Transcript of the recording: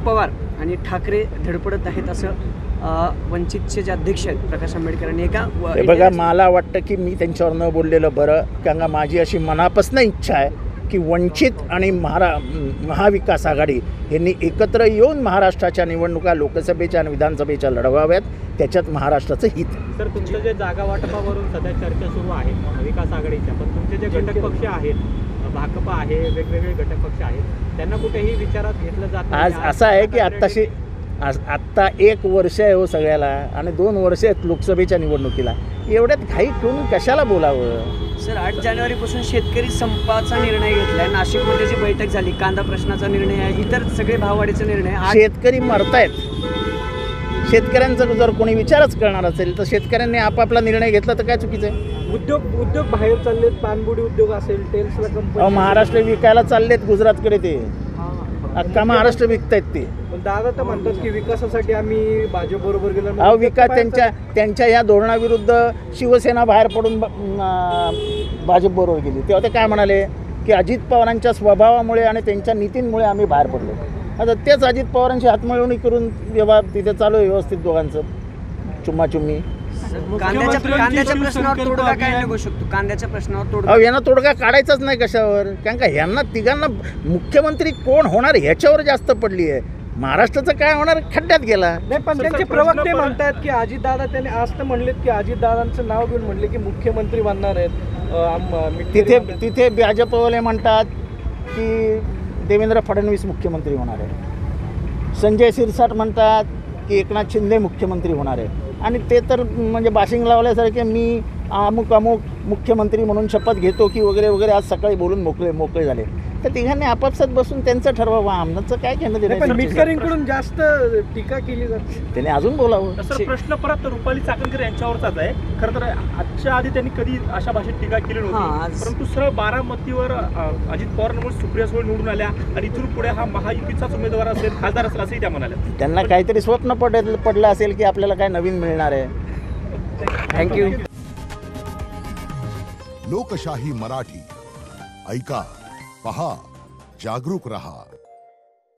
पवार आणि ठाकरे धडपडत आहेत असं वंचितचे जे अध्यक्ष आहेत प्रकाश आंबेडकर यांनी हे बघा, मला वाटतं की मी त्यांच्यावर न बोललेलं बरं, कारण का माझी अशी मनापासून इच्छा आहे की वंचित आणि महाविकास आघाडी यांनी एकत्र येऊन महाराष्ट्राच्या निवडणुका लोकसभेच्या आणि विधानसभेच्या लढवाव्यात, त्याच्यात महाराष्ट्राचं हित. सर, तुमचं जे जागा वाटपावरून सध्या चर्चा सुरू आहे महाविकास आघाडीच्या, पण तुमचे जे घटक पक्ष आहेत, भाकपा आहे, वेगवेगळे घटक पक्ष आहेत, त्यांना कुठेही विचारात घेतलं जात नाही. आज असं आहे की आत्ता 1 वर्ष आहे हो सगळ्याला, आणि 2 वर्ष आहेत लोकसभेच्या निवडणुकीला. एवढ्यात घाई करून कशाला बोलावं? सर, 8 जानेवारीपासून शेतकरी संपाचा निर्णय घेतलाय. नाशिकमध्ये जी बैठक झाली, कांदा प्रश्नाचा निर्णय आहे, इतर सगळे भाववाढीचा निर्णय. शेतकरी मरतायत. शेतकऱ्यांचा जर कोणी विचारच करणार असेल तर शेतकऱ्यांनी आपापला निर्णय घेतला तर काय चुकीचं आहे? उद्योग बाहेर चाललेत, पानबुडी उद्योग असेल, टेल्सला कंपनी, महाराष्ट्र विकायला चाललेत गुजरातकडे, ते अख्खा महाराष्ट्र विकतायत ते. दादा तर म्हणतात की विकासासाठी आम्ही भाजप बरोबर गेलो. विकास त्यांच्या या धोरणाविरुद्ध शिवसेना बाहेर पडून भाजप बरोबर गेली. तेव्हा ते काय म्हणाले की अजित पवारांच्या स्वभावामुळे आणि त्यांच्या नीतींमुळे आम्ही बाहेर पडलो. आता तेच अजित पवारांची हातमिळवणी करून व्यवहार तिथे चालू आहे व्यवस्थित दोघांचं चुम्माचुम्मी. कांद्याच्या प्रश्नावर तोडगा काय निघू शकतो? कांद्याच्या प्रश्नावर तोडगा यांना तोडगा काढायचाच नाही कशावर, कारण का यांना तिघांना मुख्यमंत्री कोण होणार ह्याच्यावर जास्त पडली आहे. महाराष्ट्राचं काय होणार खड्ड्यात गेला. नाही, पण त्यांचे प्रवक्ते म्हणतात की अजितदादा, त्यांनी आज तर म्हणलेत की अजितदादांचं नाव घेऊन म्हणले की मुख्यमंत्री बनणार आहेत. तिथे भाजपवाले म्हणतात की देवेंद्र फडणवीस मुख्यमंत्री होणार आहे. संजय शिरसाट म्हणतात की एकनाथ शिंदे मुख्यमंत्री होणार आहे. आणि ते तर म्हणजे बाशिंग लावल्यासारखे मी अमुक मुख्यमंत्री म्हणून शपथ घेतो की वगैरे वगैरे आज सकाळी बोलून मोकळे झाले. तर तिघांनी आपापसात बसून त्यांचं ठरवावं, आमचं काय घेणं देणं. मिटकरींकडून जास्त टीका केली जाते, त्याने अजून बोलावं. सर, प्रश्न परत रुपाली चाकणकर यांच्यावरचाच आहे. खरं तर आजच्या आधी त्यांनी कधी अशा भाषेत टीका केली नव्हती, परंतु सरळ बारामतीवर अजित पवारांमुळे सुप्रिया सुळे निवडून आल्या आणि इथून पुढे हा महायुतीचाच उमेदवार असेल, खासदार असेल असंही त्या म्हणाल्या. त्यांना काहीतरी स्वप्न पडलं असेल की आपल्याला काय नवीन मिळणार आहे. थँक्यू. लोकशाही मराठी ऐका, पहा, जागरूक रहा.